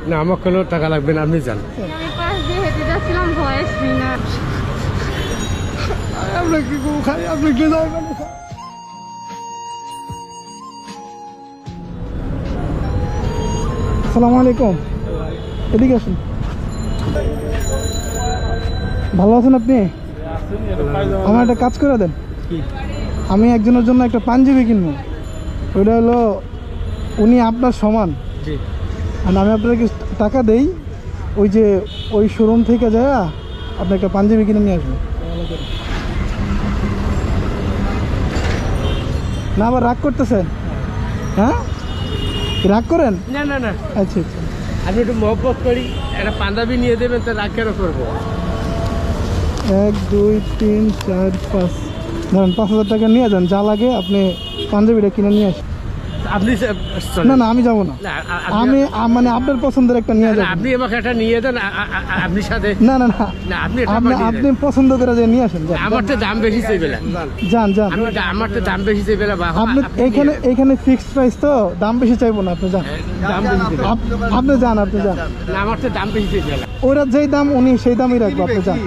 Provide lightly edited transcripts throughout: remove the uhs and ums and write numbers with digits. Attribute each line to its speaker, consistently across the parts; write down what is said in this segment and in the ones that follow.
Speaker 1: না আমার কোনো টাকা লাগবে না, আপনি যান।
Speaker 2: আমি পাশ দিয়ে হেঁটে যাচ্ছিলাম, ভয়েস না।
Speaker 3: আমরা কি করবো? খাই আপনি কে যাবেন? আসসালামু আলাইকুম, এদিকে আসুন। ভালো আছেন আপনি? আমার একটা কাজ করে দেন। আমি একজনের জন্য একটা পাঞ্জাবি কিনবো। ওইটা হলো উনি আপনার সমান, আর আমি আপনাকে টাকা দেই, ওই যে ওই শোরুম থেকে যায় আপনি একটা পাঞ্জাবি কিনে নিয়ে আসবেন। না আবার রাগ করতেছেন? হ্যাঁ, রাগ করেন?
Speaker 1: না না না,
Speaker 3: আচ্ছা আচ্ছা,
Speaker 1: আমি একটু মহব্বত করি, একটা পাঞ্জাবি নিয়ে দেবেন, তো রাগ কেন করবো?
Speaker 3: 1 2 3 4 5, ধরেন 5,000 টাকা নিয়ে যান, যা লাগে আপনি পাঞ্জাবিটা কিনে নিয়ে আসেন।
Speaker 1: আপনি
Speaker 3: না না, আমি যাবো না, আমি মানে আপনার পছন্দের একটা নিয়ে যাবেন।
Speaker 1: আপনি আমাকে একটা নিয়ে দেন, আপনি সাথে।
Speaker 3: না না না,
Speaker 1: না, আপনি এটা
Speaker 3: আপনি
Speaker 1: নিয়ে
Speaker 3: আপনি
Speaker 1: দেন।
Speaker 3: পছন্দ করে যে নিয়ে আসেন।
Speaker 1: আমার তো দাম বেশি চাইবে না,
Speaker 3: যান যান,
Speaker 1: আমার তো দাম বেশি চাইবে না।
Speaker 3: আপনি এখানে ফিক্সড প্রাইস, তো দাম বেশি চাইবো না, আপনি যান।
Speaker 1: দাম বেশি চাইবে না।
Speaker 3: আপনি যান, আপনি যান।
Speaker 1: না, আমার তো দাম বেশি চাইবে না।
Speaker 3: ওরা যেই দাম উনি সেই দামই রাখবো, আপনি যান।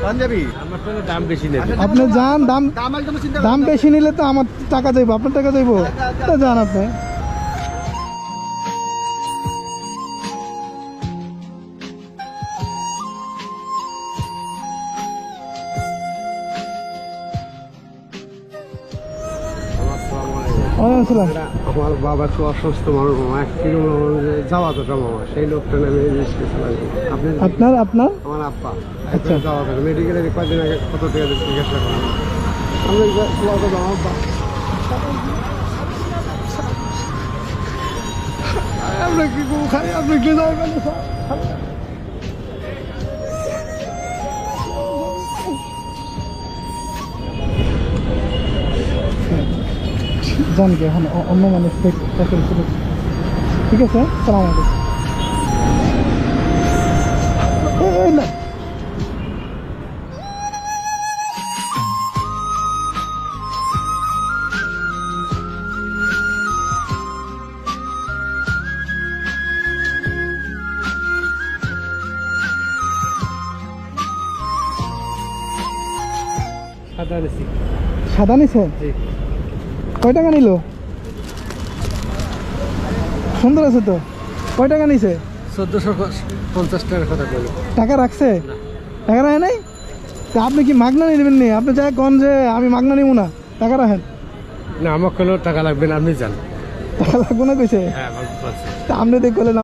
Speaker 1: পাঞ্জাবি আমার তো দাম বেশি নেবে।
Speaker 3: আপনি যান, দাম বেশি নিলে তো আমার টাকা যাইবো, আপনার টাকা যাইবো, তো যান আপনি। ওয়ালাইকুম আসসালাম।
Speaker 1: আমার বাবা তো অসুস্থ মানুষ, মামা 1 কিলো যাওয়া তো মামা, সেই লোকটা নামে আপনি।
Speaker 3: আপনার আপনার
Speaker 1: আমার আব্বা
Speaker 3: আচ্ছা।
Speaker 1: যাওয়া থাকে মেডিকেলে, কয়েকদিন আগে কত টাকা জিজ্ঞাসা করলাম। আমরা আমার আব্বা,
Speaker 3: আমরা কি করবো? খাই আপনি কে যাবেন? জান কি এখন অন্য মানুষ ঠিক আছে। সালাম আলাইকুম। এই না,
Speaker 1: সাদা নিছি।
Speaker 3: সাদা নিছে?
Speaker 1: জি।
Speaker 3: কয় টাকা নিল? সুন্দর আছে তো। কয় টাকা নিছে?
Speaker 1: 1450 টাকার কথা বলি।
Speaker 3: টাকা রাখছে? টাকা রাখে নাই? তা আপনি কি মাগনা নেবেন নি? আপনি যাই কন যে আমি মাগনা নিব না, টাকা রাখেন।
Speaker 1: না আমার কোনো টাকা লাগবে না, আপনি যান।
Speaker 3: টাকা লাগবো না কইছে?
Speaker 1: হ্যাঁ,
Speaker 3: তা আপনি দেখ করলেন